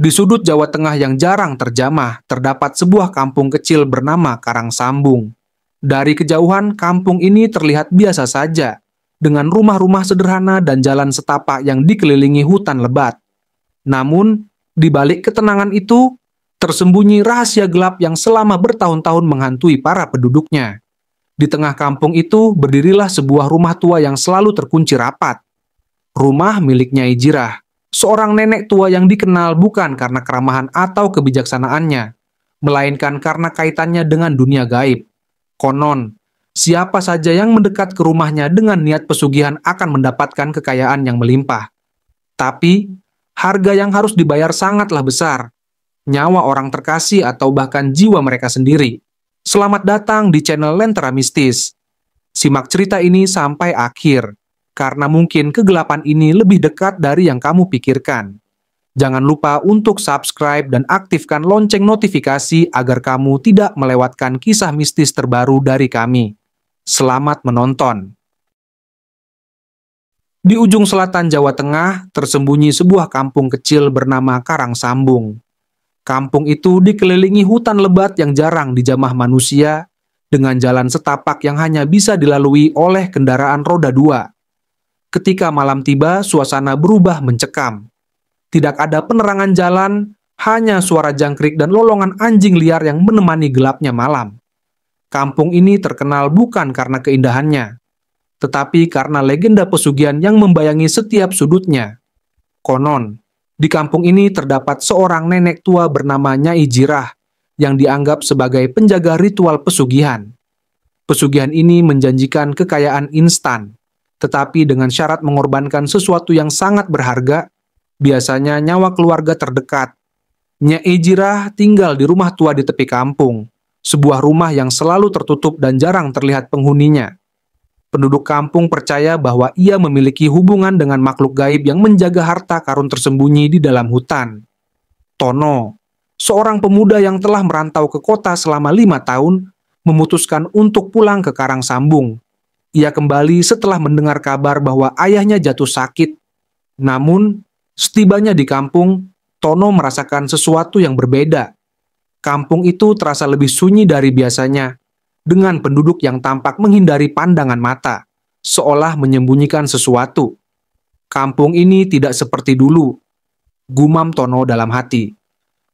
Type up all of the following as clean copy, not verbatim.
Di sudut Jawa Tengah yang jarang terjamah, terdapat sebuah kampung kecil bernama Karangsambung. Dari kejauhan, kampung ini terlihat biasa saja, dengan rumah-rumah sederhana dan jalan setapak yang dikelilingi hutan lebat. Namun, di balik ketenangan itu, tersembunyi rahasia gelap yang selama bertahun-tahun menghantui para penduduknya. Di tengah kampung itu berdirilah sebuah rumah tua yang selalu terkunci rapat. Rumah milik Nyai Jirah, seorang nenek tua yang dikenal bukan karena keramahan atau kebijaksanaannya, melainkan karena kaitannya dengan dunia gaib. Konon, siapa saja yang mendekat ke rumahnya dengan niat pesugihan akan mendapatkan kekayaan yang melimpah. Tapi, harga yang harus dibayar sangatlah besar. Nyawa orang terkasih atau bahkan jiwa mereka sendiri. Selamat datang di channel Lentera Mistis. Simak cerita ini sampai akhir, karena mungkin kegelapan ini lebih dekat dari yang kamu pikirkan. Jangan lupa untuk subscribe dan aktifkan lonceng notifikasi agar kamu tidak melewatkan kisah mistis terbaru dari kami. Selamat menonton. Di ujung selatan Jawa Tengah, tersembunyi sebuah kampung kecil bernama Karangsambung. Kampung itu dikelilingi hutan lebat yang jarang dijamah manusia, dengan jalan setapak yang hanya bisa dilalui oleh kendaraan roda 2. Ketika malam tiba, suasana berubah mencekam. Tidak ada penerangan jalan, hanya suara jangkrik dan lolongan anjing liar yang menemani gelapnya malam. Kampung ini terkenal bukan karena keindahannya, tetapi karena legenda pesugihan yang membayangi setiap sudutnya. Konon, di kampung ini terdapat seorang nenek tua bernama Nyai Jirah yang dianggap sebagai penjaga ritual pesugihan. Pesugihan ini menjanjikan kekayaan instan, tetapi dengan syarat mengorbankan sesuatu yang sangat berharga, biasanya nyawa keluarga terdekat. Nyai Jirah tinggal di rumah tua di tepi kampung, sebuah rumah yang selalu tertutup dan jarang terlihat penghuninya. Penduduk kampung percaya bahwa ia memiliki hubungan dengan makhluk gaib yang menjaga harta karun tersembunyi di dalam hutan. Tono, seorang pemuda yang telah merantau ke kota selama 5 tahun, memutuskan untuk pulang ke Karangsambung. Ia kembali setelah mendengar kabar bahwa ayahnya jatuh sakit. Namun, setibanya di kampung, Tono merasakan sesuatu yang berbeda. Kampung itu terasa lebih sunyi dari biasanya, dengan penduduk yang tampak menghindari pandangan mata, seolah menyembunyikan sesuatu. Kampung ini tidak seperti dulu, gumam Tono dalam hati.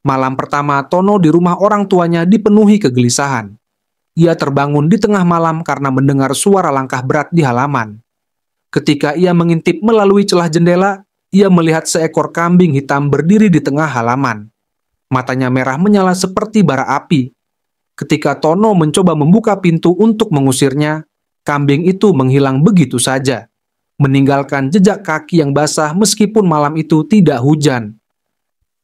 Malam pertama Tono di rumah orang tuanya dipenuhi kegelisahan. Ia terbangun di tengah malam karena mendengar suara langkah berat di halaman. Ketika ia mengintip melalui celah jendela, ia melihat seekor kambing hitam berdiri di tengah halaman. Matanya merah menyala seperti bara api. Ketika Tono mencoba membuka pintu untuk mengusirnya, kambing itu menghilang begitu saja, meninggalkan jejak kaki yang basah meskipun malam itu tidak hujan.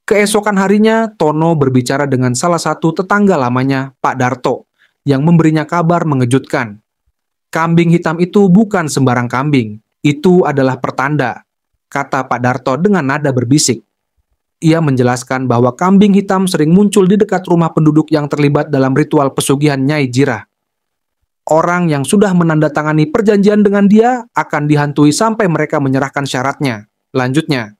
Keesokan harinya, Tono berbicara dengan salah satu tetangga lamanya, Pak Darto, yang memberinya kabar mengejutkan. Kambing hitam itu bukan sembarang kambing, itu adalah pertanda, kata Pak Darto dengan nada berbisik. Ia menjelaskan bahwa kambing hitam sering muncul di dekat rumah penduduk yang terlibat dalam ritual pesugihan Nyai Jirah. Orang yang sudah menandatangani perjanjian dengan dia akan dihantui sampai mereka menyerahkan syaratnya. Lanjutnya,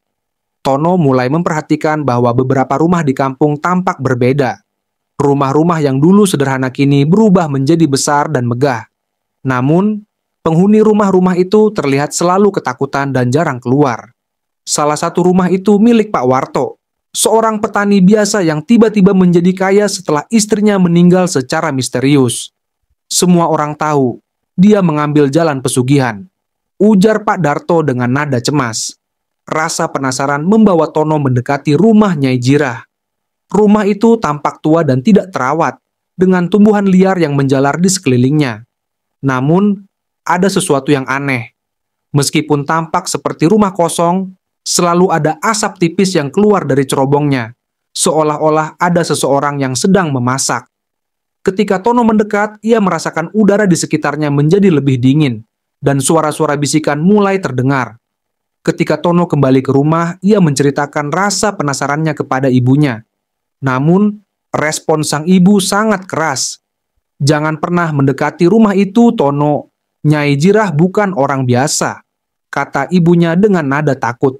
Tono mulai memperhatikan bahwa beberapa rumah di kampung tampak berbeda. Rumah-rumah yang dulu sederhana kini berubah menjadi besar dan megah. Namun, penghuni rumah-rumah itu terlihat selalu ketakutan dan jarang keluar. Salah satu rumah itu milik Pak Warto, seorang petani biasa yang tiba-tiba menjadi kaya setelah istrinya meninggal secara misterius. Semua orang tahu, dia mengambil jalan pesugihan, ujar Pak Darto dengan nada cemas. Rasa penasaran membawa Tono mendekati rumah Nyai Jirah. Rumah itu tampak tua dan tidak terawat, dengan tumbuhan liar yang menjalar di sekelilingnya. Namun, ada sesuatu yang aneh. Meskipun tampak seperti rumah kosong, selalu ada asap tipis yang keluar dari cerobongnya, seolah-olah ada seseorang yang sedang memasak. Ketika Tono mendekat, ia merasakan udara di sekitarnya menjadi lebih dingin, dan suara-suara bisikan mulai terdengar. Ketika Tono kembali ke rumah, ia menceritakan rasa penasarannya kepada ibunya. Namun, respon sang ibu sangat keras. Jangan pernah mendekati rumah itu, Tono. Nyai Jirah bukan orang biasa, kata ibunya dengan nada takut.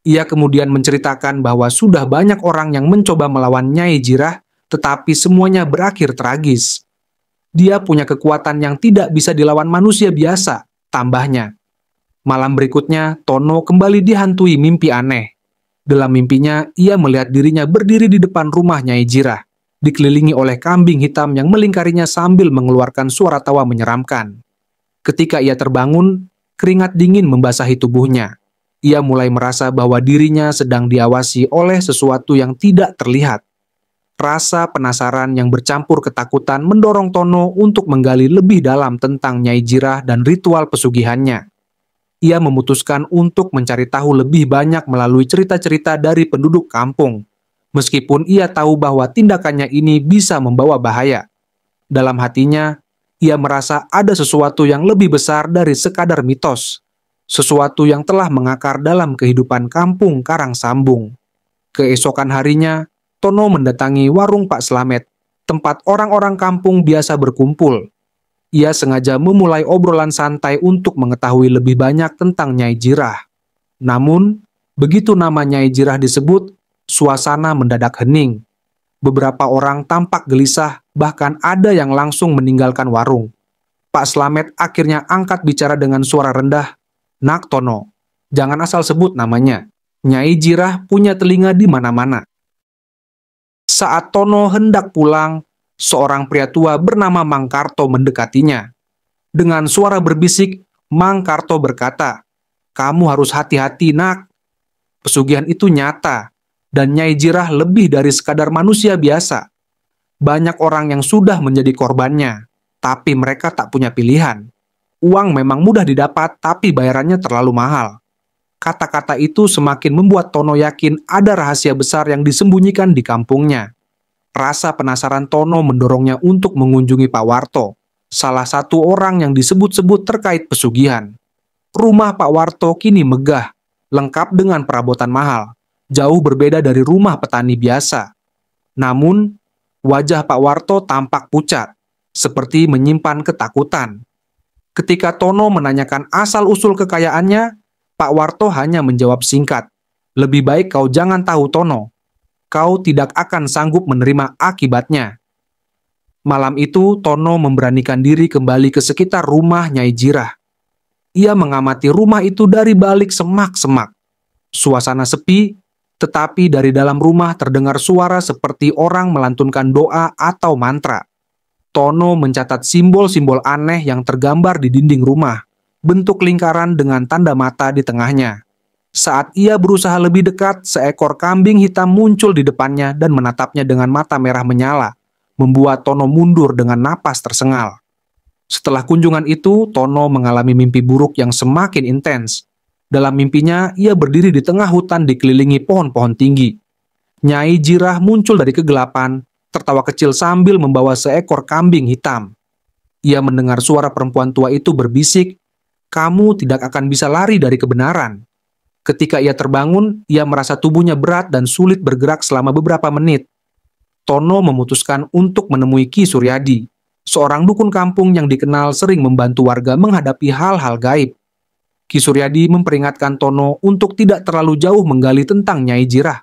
Ia kemudian menceritakan bahwa sudah banyak orang yang mencoba melawan Nyai Jirah, tetapi semuanya berakhir tragis. Dia punya kekuatan yang tidak bisa dilawan manusia biasa, tambahnya. Malam berikutnya, Tono kembali dihantui mimpi aneh. Dalam mimpinya, ia melihat dirinya berdiri di depan rumah Nyai Jirah, dikelilingi oleh kambing hitam yang melingkarinya sambil mengeluarkan suara tawa menyeramkan. Ketika ia terbangun, keringat dingin membasahi tubuhnya. Ia mulai merasa bahwa dirinya sedang diawasi oleh sesuatu yang tidak terlihat. Rasa penasaran yang bercampur ketakutan mendorong Tono untuk menggali lebih dalam tentang Nyai Jirah dan ritual pesugihannya. Ia memutuskan untuk mencari tahu lebih banyak melalui cerita-cerita dari penduduk kampung, meskipun ia tahu bahwa tindakannya ini bisa membawa bahaya. Dalam hatinya, ia merasa ada sesuatu yang lebih besar dari sekadar mitos. Sesuatu yang telah mengakar dalam kehidupan kampung Karang Sambung. Keesokan harinya, Tono mendatangi warung Pak Slamet, tempat orang-orang kampung biasa berkumpul. Ia sengaja memulai obrolan santai untuk mengetahui lebih banyak tentang Nyai Jirah. Namun, begitu nama Nyai Jirah disebut, suasana mendadak hening. Beberapa orang tampak gelisah, bahkan ada yang langsung meninggalkan warung. Pak Slamet akhirnya angkat bicara dengan suara rendah, "Nak Tono, jangan asal sebut namanya. Nyai Jirah punya telinga di mana-mana." Saat Tono hendak pulang, seorang pria tua bernama Mang Karto mendekatinya. Dengan suara berbisik, Mang Karto berkata, "Kamu harus hati-hati, nak. Pesugihan itu nyata, dan Nyai Jirah lebih dari sekadar manusia biasa. Banyak orang yang sudah menjadi korbannya, tapi mereka tak punya pilihan. Uang memang mudah didapat, tapi bayarannya terlalu mahal." Kata-kata itu semakin membuat Tono yakin ada rahasia besar yang disembunyikan di kampungnya. Rasa penasaran Tono mendorongnya untuk mengunjungi Pak Warto, salah satu orang yang disebut-sebut terkait pesugihan. Rumah Pak Warto kini megah, lengkap dengan perabotan mahal, jauh berbeda dari rumah petani biasa. Namun, wajah Pak Warto tampak pucat, seperti menyimpan ketakutan. Ketika Tono menanyakan asal-usul kekayaannya, Pak Warto hanya menjawab singkat, "Lebih baik kau jangan tahu, Tono. Kau tidak akan sanggup menerima akibatnya." Malam itu, Tono memberanikan diri kembali ke sekitar rumah Nyai Jirah. Ia mengamati rumah itu dari balik semak-semak. Suasana sepi, tetapi dari dalam rumah terdengar suara seperti orang melantunkan doa atau mantra. Tono mencatat simbol-simbol aneh yang tergambar di dinding rumah, bentuk lingkaran dengan tanda mata di tengahnya. Saat ia berusaha lebih dekat, seekor kambing hitam muncul di depannya dan menatapnya dengan mata merah menyala, membuat Tono mundur dengan napas tersengal. Setelah kunjungan itu, Tono mengalami mimpi buruk yang semakin intens. Dalam mimpinya, ia berdiri di tengah hutan dikelilingi pohon-pohon tinggi. Nyai Jirah muncul dari kegelapan, tertawa kecil sambil membawa seekor kambing hitam. Ia mendengar suara perempuan tua itu berbisik, "Kamu tidak akan bisa lari dari kebenaran." Ketika ia terbangun, ia merasa tubuhnya berat dan sulit bergerak selama beberapa menit. Tono memutuskan untuk menemui Ki Suryadi, seorang dukun kampung yang dikenal sering membantu warga menghadapi hal-hal gaib. Ki Suryadi memperingatkan Tono untuk tidak terlalu jauh menggali tentang Nyai Jirah.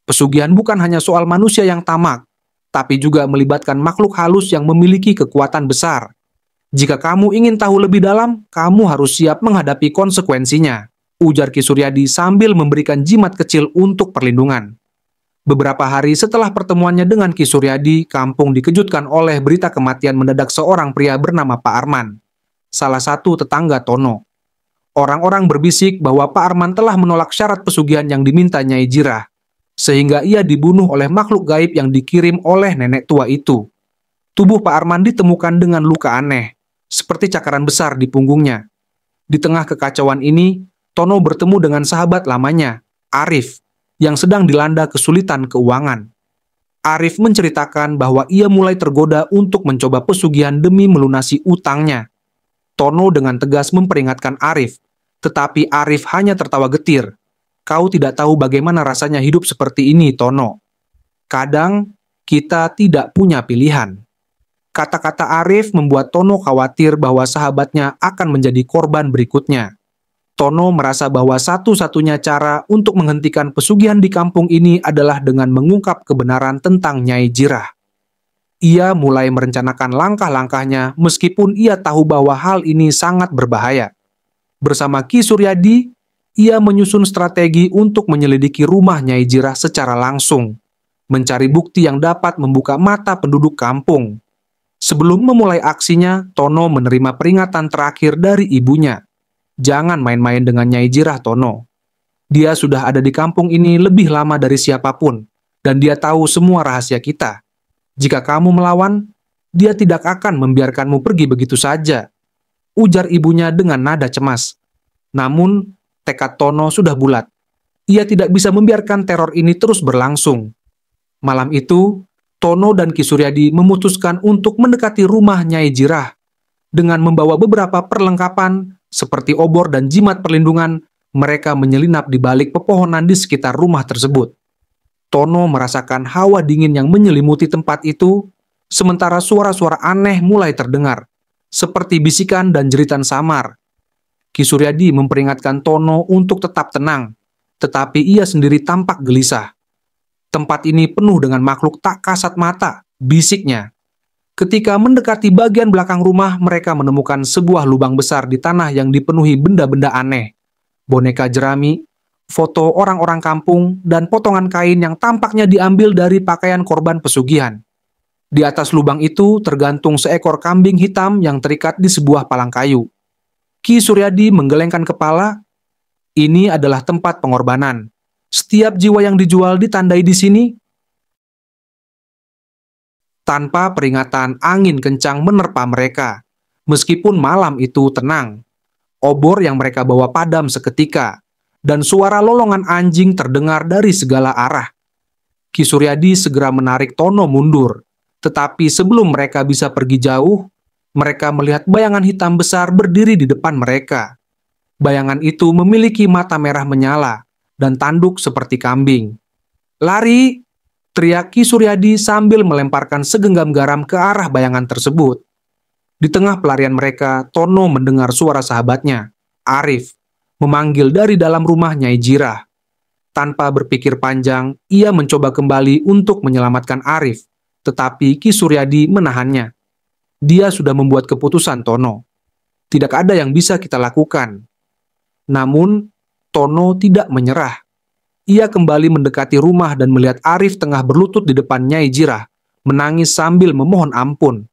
Pesugihan bukan hanya soal manusia yang tamak, tapi juga melibatkan makhluk halus yang memiliki kekuatan besar. Jika kamu ingin tahu lebih dalam, kamu harus siap menghadapi konsekuensinya, ujar Ki Suryadi sambil memberikan jimat kecil untuk perlindungan. Beberapa hari setelah pertemuannya dengan Ki Suryadi, kampung dikejutkan oleh berita kematian mendadak seorang pria bernama Pak Arman, salah satu tetangga Tono. Orang-orang berbisik bahwa Pak Arman telah menolak syarat pesugihan yang diminta Nyai Jirah, sehingga ia dibunuh oleh makhluk gaib yang dikirim oleh nenek tua itu. Tubuh Pak Arman ditemukan dengan luka aneh, seperti cakaran besar di punggungnya. Di tengah kekacauan ini, Tono bertemu dengan sahabat lamanya, Arif, yang sedang dilanda kesulitan keuangan. Arif menceritakan bahwa ia mulai tergoda untuk mencoba pesugihan demi melunasi utangnya. Tono dengan tegas memperingatkan Arif, tetapi Arif hanya tertawa getir. "Kau tidak tahu bagaimana rasanya hidup seperti ini, Tono. Kadang kita tidak punya pilihan." Kata-kata Arif membuat Tono khawatir bahwa sahabatnya akan menjadi korban berikutnya. Tono merasa bahwa satu-satunya cara untuk menghentikan pesugihan di kampung ini adalah dengan mengungkap kebenaran tentang Nyai Jirah. Ia mulai merencanakan langkah-langkahnya meskipun ia tahu bahwa hal ini sangat berbahaya. Bersama Ki Suryadi, ia menyusun strategi untuk menyelidiki rumah Nyai Jirah secara langsung, mencari bukti yang dapat membuka mata penduduk kampung. Sebelum memulai aksinya, Tono menerima peringatan terakhir dari ibunya. Jangan main-main dengan Nyai Jirah, Tono. Dia sudah ada di kampung ini lebih lama dari siapapun, dan dia tahu semua rahasia kita. Jika kamu melawan, dia tidak akan membiarkanmu pergi begitu saja, ujar ibunya dengan nada cemas. Namun, tekad Tono sudah bulat. Ia tidak bisa membiarkan teror ini terus berlangsung. Malam itu, Tono dan Ki Suryadi memutuskan untuk mendekati rumah Nyai Jirah. Dengan membawa beberapa perlengkapan, seperti obor dan jimat perlindungan, mereka menyelinap di balik pepohonan di sekitar rumah tersebut. Tono merasakan hawa dingin yang menyelimuti tempat itu, sementara suara-suara aneh mulai terdengar, seperti bisikan dan jeritan samar. Ki Suryadi memperingatkan Tono untuk tetap tenang, tetapi ia sendiri tampak gelisah. Tempat ini penuh dengan makhluk tak kasat mata, bisiknya. Ketika mendekati bagian belakang rumah, mereka menemukan sebuah lubang besar di tanah yang dipenuhi benda-benda aneh. Boneka jerami, foto orang-orang kampung, dan potongan kain yang tampaknya diambil dari pakaian korban pesugihan. Di atas lubang itu tergantung seekor kambing hitam yang terikat di sebuah palang kayu. Ki Suryadi menggelengkan kepala. Ini adalah tempat pengorbanan. Setiap jiwa yang dijual ditandai di sini. Tanpa peringatan, angin kencang menerpa mereka. Meskipun malam itu tenang, obor yang mereka bawa padam seketika, dan suara lolongan anjing terdengar dari segala arah. Ki Suryadi segera menarik Tono mundur, tetapi sebelum mereka bisa pergi jauh, mereka melihat bayangan hitam besar berdiri di depan mereka. Bayangan itu memiliki mata merah menyala dan tanduk seperti kambing. "Lari!" teriak Ki Suryadi sambil melemparkan segenggam garam ke arah bayangan tersebut. Di tengah pelarian mereka, Tono mendengar suara sahabatnya, Arif, memanggil dari dalam rumah Nyai Jirah. Tanpa berpikir panjang, ia mencoba kembali untuk menyelamatkan Arif, tetapi Ki Suryadi menahannya. Dia sudah membuat keputusan, Tono. Tidak ada yang bisa kita lakukan. Namun, Tono tidak menyerah. Ia kembali mendekati rumah dan melihat Arif tengah berlutut di depan Nyai Jirah, menangis sambil memohon ampun.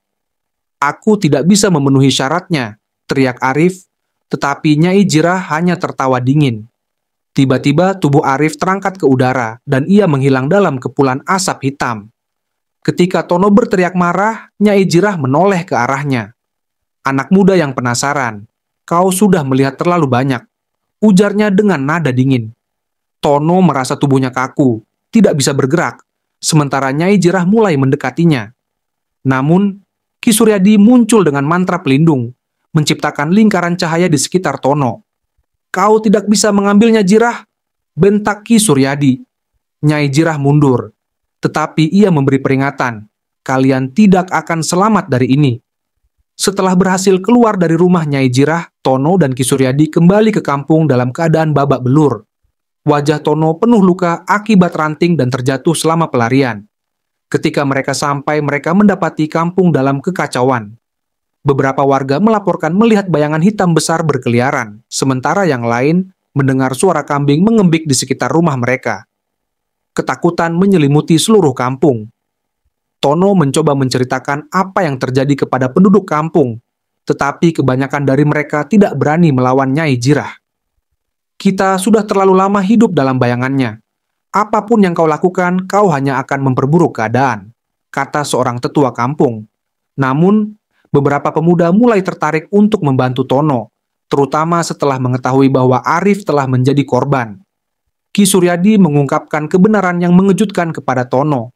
"Aku tidak bisa memenuhi syaratnya," teriak Arif, tetapi Nyai Jirah hanya tertawa dingin. Tiba-tiba tubuh Arif terangkat ke udara dan ia menghilang dalam kepulan asap hitam. Ketika Tono berteriak marah, Nyai Jirah menoleh ke arahnya. "Anak muda yang penasaran, kau sudah melihat terlalu banyak," ujarnya dengan nada dingin. Tono merasa tubuhnya kaku, tidak bisa bergerak, sementara Nyai Jirah mulai mendekatinya. Namun, Ki Suryadi muncul dengan mantra pelindung, menciptakan lingkaran cahaya di sekitar Tono. "Kau tidak bisa mengambilnya, Jirah!" bentak Ki Suryadi. Nyai Jirah mundur, tetapi ia memberi peringatan, "Kalian tidak akan selamat dari ini." Setelah berhasil keluar dari rumah Nyai Jirah, Tono dan Ki Suryadi kembali ke kampung dalam keadaan babak belur. Wajah Tono penuh luka akibat ranting dan terjatuh selama pelarian. Ketika mereka sampai, mereka mendapati kampung dalam kekacauan. Beberapa warga melaporkan melihat bayangan hitam besar berkeliaran, sementara yang lain mendengar suara kambing mengembik di sekitar rumah mereka. Ketakutan menyelimuti seluruh kampung. Tono mencoba menceritakan apa yang terjadi kepada penduduk kampung, tetapi kebanyakan dari mereka tidak berani melawan Nyai Jirah. "Kita sudah terlalu lama hidup dalam bayangannya. Apapun yang kau lakukan, kau hanya akan memperburuk keadaan," kata seorang tetua kampung. Namun, beberapa pemuda mulai tertarik untuk membantu Tono, terutama setelah mengetahui bahwa Arif telah menjadi korban. Ki Suryadi mengungkapkan kebenaran yang mengejutkan kepada Tono.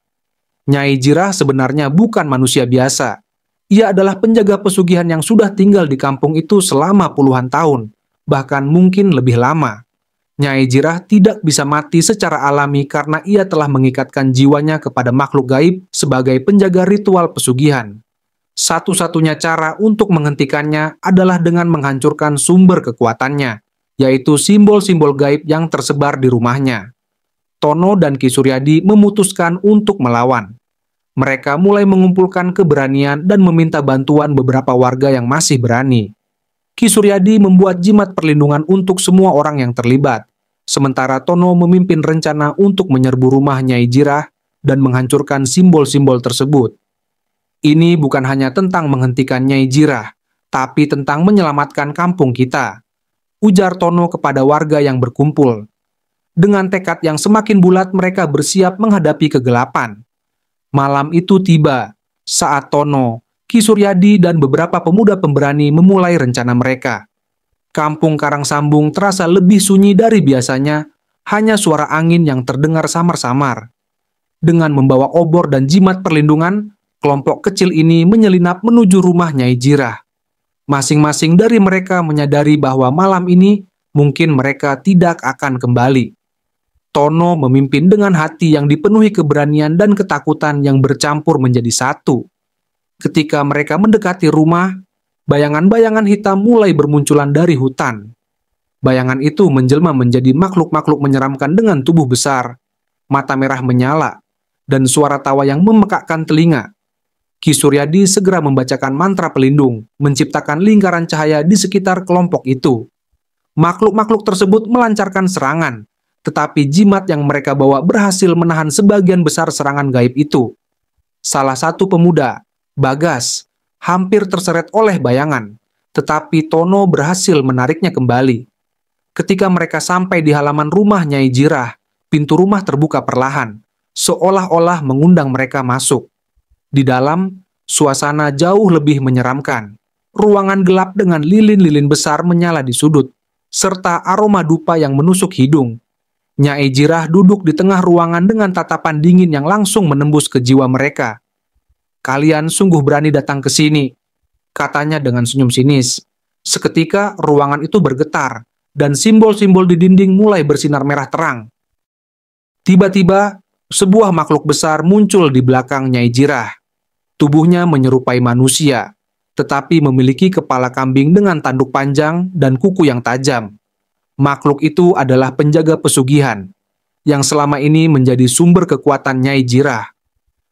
Nyai Jirah sebenarnya bukan manusia biasa. Ia adalah penjaga pesugihan yang sudah tinggal di kampung itu selama puluhan tahun, bahkan mungkin lebih lama. Nyai Jirah tidak bisa mati secara alami karena ia telah mengikatkan jiwanya kepada makhluk gaib sebagai penjaga ritual pesugihan. Satu-satunya cara untuk menghentikannya adalah dengan menghancurkan sumber kekuatannya, yaitu simbol-simbol gaib yang tersebar di rumahnya. Tono dan Ki Suryadi memutuskan untuk melawan. Mereka mulai mengumpulkan keberanian dan meminta bantuan beberapa warga yang masih berani. Ki Suryadi membuat jimat perlindungan untuk semua orang yang terlibat, sementara Tono memimpin rencana untuk menyerbu rumah Nyai Jirah dan menghancurkan simbol-simbol tersebut. Ini bukan hanya tentang menghentikan Nyai Jirah, tapi tentang menyelamatkan kampung kita, ujar Tono kepada warga yang berkumpul. Dengan tekad yang semakin bulat, mereka bersiap menghadapi kegelapan. Malam itu tiba, saat Tono, Ki Suryadi, dan beberapa pemuda pemberani memulai rencana mereka. Kampung Karangsambung terasa lebih sunyi dari biasanya, hanya suara angin yang terdengar samar-samar. Dengan membawa obor dan jimat perlindungan, kelompok kecil ini menyelinap menuju rumah Nyai Jirah. Masing-masing dari mereka menyadari bahwa malam ini mungkin mereka tidak akan kembali. Tono memimpin dengan hati yang dipenuhi keberanian dan ketakutan yang bercampur menjadi satu. Ketika mereka mendekati rumah, bayangan-bayangan hitam mulai bermunculan dari hutan. Bayangan itu menjelma menjadi makhluk-makhluk menyeramkan dengan tubuh besar, mata merah menyala, dan suara tawa yang memekakkan telinga. Ki Suryadi segera membacakan mantra pelindung, menciptakan lingkaran cahaya di sekitar kelompok itu. Makhluk-makhluk tersebut melancarkan serangan, tetapi jimat yang mereka bawa berhasil menahan sebagian besar serangan gaib itu. Salah satu pemuda, Bagas, hampir terseret oleh bayangan, tetapi Tono berhasil menariknya kembali. Ketika mereka sampai di halaman rumah Nyai Jirah, pintu rumah terbuka perlahan, seolah-olah mengundang mereka masuk. Di dalam, suasana jauh lebih menyeramkan. Ruangan gelap dengan lilin-lilin besar menyala di sudut, serta aroma dupa yang menusuk hidung. Nyai Jirah duduk di tengah ruangan dengan tatapan dingin yang langsung menembus ke jiwa mereka. "Kalian sungguh berani datang ke sini," katanya dengan senyum sinis. Seketika ruangan itu bergetar, dan simbol-simbol di dinding mulai bersinar merah terang. Tiba-tiba, sebuah makhluk besar muncul di belakang Nyai Jirah. Tubuhnya menyerupai manusia, tetapi memiliki kepala kambing dengan tanduk panjang dan kuku yang tajam. Makhluk itu adalah penjaga pesugihan, yang selama ini menjadi sumber kekuatan Nyai Jirah.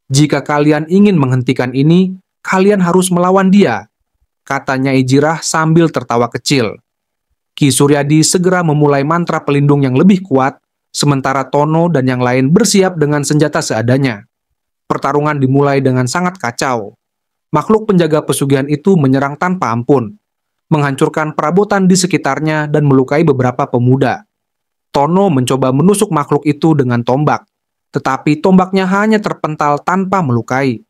"Jika kalian ingin menghentikan ini, kalian harus melawan dia," kata Nyai Jirah sambil tertawa kecil. Ki Suryadi segera memulai mantra pelindung yang lebih kuat, sementara Tono dan yang lain bersiap dengan senjata seadanya. Pertarungan dimulai dengan sangat kacau. Makhluk penjaga pesugihan itu menyerang tanpa ampun, menghancurkan perabotan di sekitarnya dan melukai beberapa pemuda. Tono mencoba menusuk makhluk itu dengan tombak, tetapi tombaknya hanya terpental tanpa melukai.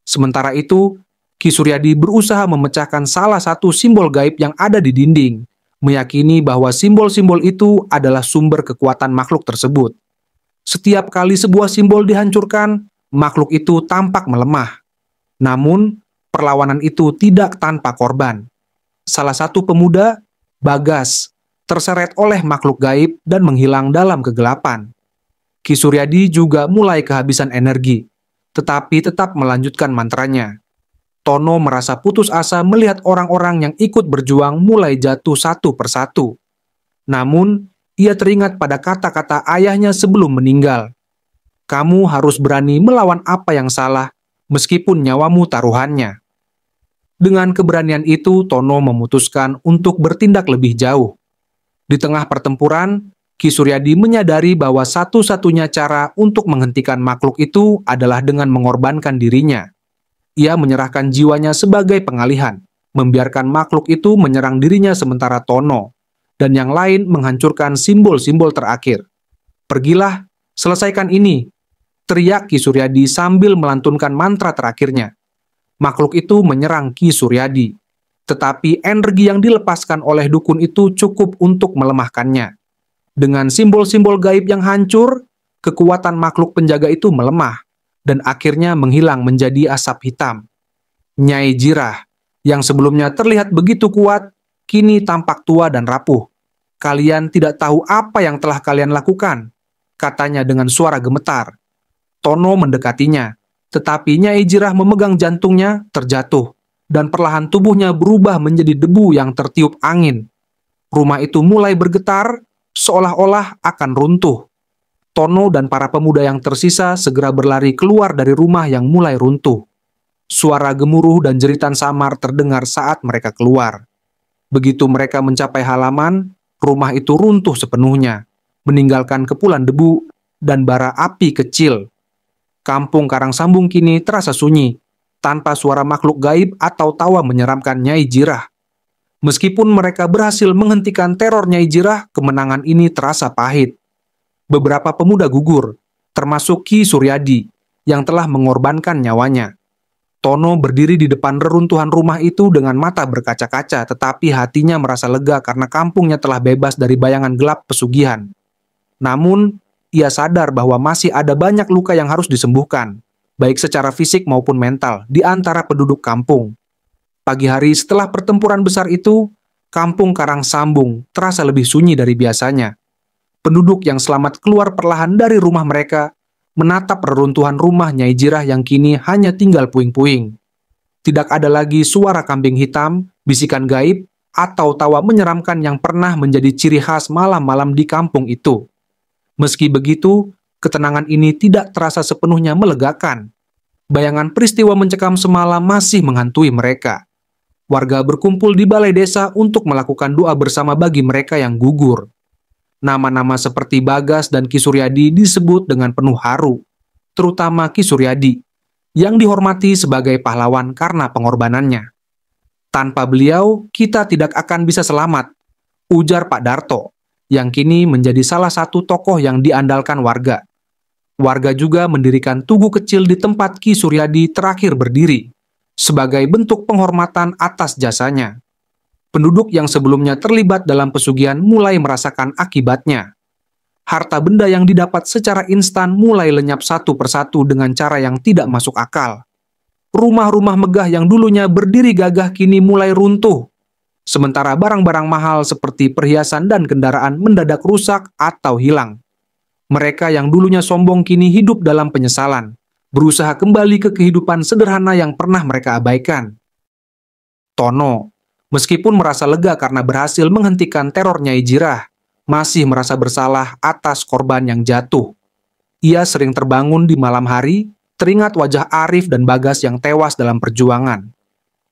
Sementara itu, Ki Suryadi berusaha memecahkan salah satu simbol gaib yang ada di dinding, meyakini bahwa simbol-simbol itu adalah sumber kekuatan makhluk tersebut. Setiap kali sebuah simbol dihancurkan, makhluk itu tampak melemah. Namun, perlawanan itu tidak tanpa korban. Salah satu pemuda, Bagas, terseret oleh makhluk gaib dan menghilang dalam kegelapan. Ki Suryadi juga mulai kehabisan energi, tetapi tetap melanjutkan mantranya. Tono merasa putus asa melihat orang-orang yang ikut berjuang mulai jatuh satu persatu. Namun, ia teringat pada kata-kata ayahnya sebelum meninggal. "Kamu harus berani melawan apa yang salah, meskipun nyawamu taruhannya." Dengan keberanian itu, Tono memutuskan untuk bertindak lebih jauh. Di tengah pertempuran, Ki Suryadi menyadari bahwa satu-satunya cara untuk menghentikan makhluk itu adalah dengan mengorbankan dirinya. Ia menyerahkan jiwanya sebagai pengalihan, membiarkan makhluk itu menyerang dirinya sementara Tono dan yang lain menghancurkan simbol-simbol terakhir. "Pergilah, selesaikan ini," teriak Ki Suryadi sambil melantunkan mantra terakhirnya. Makhluk itu menyerang Ki Suryadi, tetapi energi yang dilepaskan oleh dukun itu cukup untuk melemahkannya. Dengan simbol-simbol gaib yang hancur, kekuatan makhluk penjaga itu melemah, dan akhirnya menghilang menjadi asap hitam. Nyai Jirah, yang sebelumnya terlihat begitu kuat, kini tampak tua dan rapuh. "Kalian tidak tahu apa yang telah kalian lakukan," katanya dengan suara gemetar. Tono mendekatinya, tetapi Nyai Jirah memegang jantungnya terjatuh, dan perlahan tubuhnya berubah menjadi debu yang tertiup angin. Rumah itu mulai bergetar, seolah-olah akan runtuh. Tono dan para pemuda yang tersisa segera berlari keluar dari rumah yang mulai runtuh. Suara gemuruh dan jeritan samar terdengar saat mereka keluar. Begitu mereka mencapai halaman, rumah itu runtuh sepenuhnya, meninggalkan kepulan debu dan bara api kecil. Kampung Karangsambung kini terasa sunyi, tanpa suara makhluk gaib atau tawa menyeramkan Nyai Jirah. Meskipun mereka berhasil menghentikan teror Nyai Jirah, kemenangan ini terasa pahit. Beberapa pemuda gugur, termasuk Ki Suryadi, yang telah mengorbankan nyawanya. Tono berdiri di depan reruntuhan rumah itu dengan mata berkaca-kaca, tetapi hatinya merasa lega karena kampungnya telah bebas dari bayangan gelap pesugihan. Namun, ia sadar bahwa masih ada banyak luka yang harus disembuhkan, baik secara fisik maupun mental, di antara penduduk kampung. Pagi hari setelah pertempuran besar itu, kampung Karangsambung terasa lebih sunyi dari biasanya. Penduduk yang selamat keluar perlahan dari rumah mereka, menatap reruntuhan rumah Nyai Jirah yang kini hanya tinggal puing-puing. Tidak ada lagi suara kambing hitam, bisikan gaib, atau tawa menyeramkan yang pernah menjadi ciri khas malam-malam di kampung itu. Meski begitu, ketenangan ini tidak terasa sepenuhnya melegakan. Bayangan peristiwa mencekam semalam masih menghantui mereka. Warga berkumpul di balai desa untuk melakukan doa bersama bagi mereka yang gugur. Nama-nama seperti Bagas dan Ki Suryadi disebut dengan penuh haru, terutama Ki Suryadi, yang dihormati sebagai pahlawan karena pengorbanannya. Tanpa beliau, kita tidak akan bisa selamat, ujar Pak Darto, yang kini menjadi salah satu tokoh yang diandalkan warga. Warga juga mendirikan tugu kecil di tempat Ki Suryadi terakhir berdiri, sebagai bentuk penghormatan atas jasanya. Penduduk yang sebelumnya terlibat dalam pesugihan mulai merasakan akibatnya. Harta benda yang didapat secara instan mulai lenyap satu persatu dengan cara yang tidak masuk akal. Rumah-rumah megah yang dulunya berdiri gagah kini mulai runtuh. Sementara barang-barang mahal seperti perhiasan dan kendaraan mendadak rusak atau hilang. Mereka yang dulunya sombong kini hidup dalam penyesalan, berusaha kembali ke kehidupan sederhana yang pernah mereka abaikan. Tono, meskipun merasa lega karena berhasil menghentikan teror Nyai Jirah, masih merasa bersalah atas korban yang jatuh. Ia sering terbangun di malam hari, teringat wajah Arif dan Bagas yang tewas dalam perjuangan.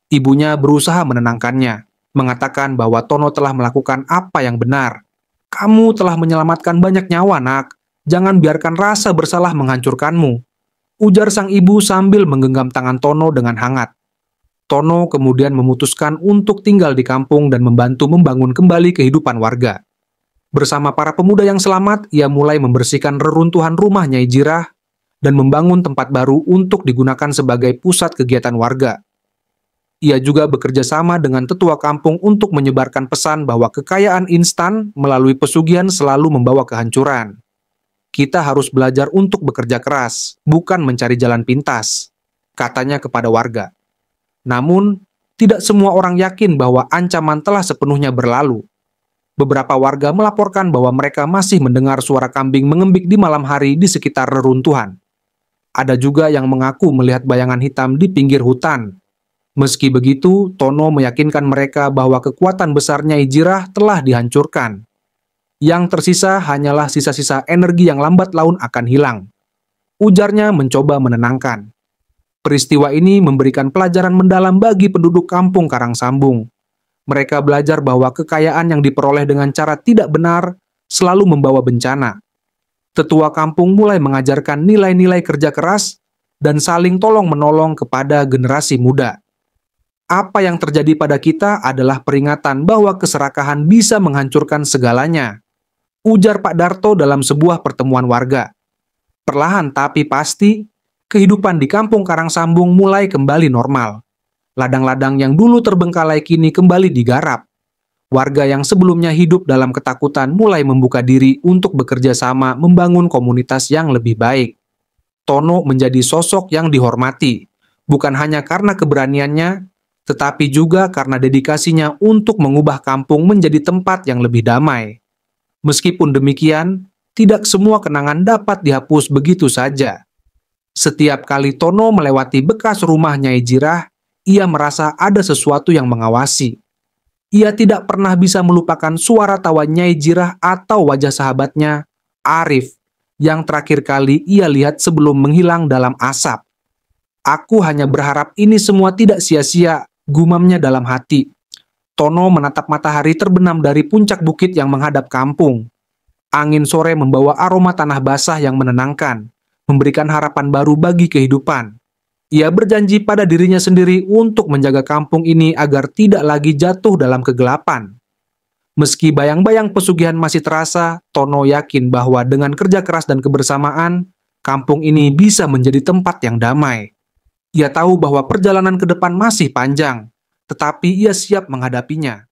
Ibunya berusaha menenangkannya, mengatakan bahwa Tono telah melakukan apa yang benar. Kamu telah menyelamatkan banyak nyawa, nak. Jangan biarkan rasa bersalah menghancurkanmu, ujar sang ibu sambil menggenggam tangan Tono dengan hangat. Tono kemudian memutuskan untuk tinggal di kampung dan membantu membangun kembali kehidupan warga. Bersama para pemuda yang selamat, ia mulai membersihkan reruntuhan rumah Nyai Jirah dan membangun tempat baru untuk digunakan sebagai pusat kegiatan warga. Ia juga bekerja sama dengan tetua kampung untuk menyebarkan pesan bahwa kekayaan instan melalui pesugihan selalu membawa kehancuran. Kita harus belajar untuk bekerja keras, bukan mencari jalan pintas, katanya kepada warga. Namun, tidak semua orang yakin bahwa ancaman telah sepenuhnya berlalu. Beberapa warga melaporkan bahwa mereka masih mendengar suara kambing mengembik di malam hari di sekitar reruntuhan. Ada juga yang mengaku melihat bayangan hitam di pinggir hutan. Meski begitu, Tono meyakinkan mereka bahwa kekuatan besar Nyai Jirah telah dihancurkan. Yang tersisa hanyalah sisa-sisa energi yang lambat laun akan hilang. Ujarnya mencoba menenangkan. Peristiwa ini memberikan pelajaran mendalam bagi penduduk kampung Karangsambung. Mereka belajar bahwa kekayaan yang diperoleh dengan cara tidak benar selalu membawa bencana. Tetua kampung mulai mengajarkan nilai-nilai kerja keras dan saling tolong-menolong kepada generasi muda. Apa yang terjadi pada kita adalah peringatan bahwa keserakahan bisa menghancurkan segalanya, ujar Pak Darto dalam sebuah pertemuan warga. Perlahan tapi pasti, kehidupan di kampung Karangsambung mulai kembali normal. Ladang-ladang yang dulu terbengkalai kini kembali digarap. Warga yang sebelumnya hidup dalam ketakutan mulai membuka diri untuk bekerja sama membangun komunitas yang lebih baik. Tono menjadi sosok yang dihormati, bukan hanya karena keberaniannya, tetapi juga karena dedikasinya untuk mengubah kampung menjadi tempat yang lebih damai. Meskipun demikian, tidak semua kenangan dapat dihapus begitu saja. Setiap kali Tono melewati bekas rumah Nyai Jirah, ia merasa ada sesuatu yang mengawasi. Ia tidak pernah bisa melupakan suara tawa Nyai Jirah atau wajah sahabatnya, Arif, yang terakhir kali ia lihat sebelum menghilang dalam asap. Aku hanya berharap ini semua tidak sia-sia, gumamnya dalam hati. Tono menatap matahari terbenam dari puncak bukit yang menghadap kampung. Angin sore membawa aroma tanah basah yang menenangkan, memberikan harapan baru bagi kehidupan. Ia berjanji pada dirinya sendiri untuk menjaga kampung ini agar tidak lagi jatuh dalam kegelapan. Meski bayang-bayang pesugihan masih terasa, Tono yakin bahwa dengan kerja keras dan kebersamaan, kampung ini bisa menjadi tempat yang damai. Ia tahu bahwa perjalanan ke depan masih panjang, tetapi ia siap menghadapinya.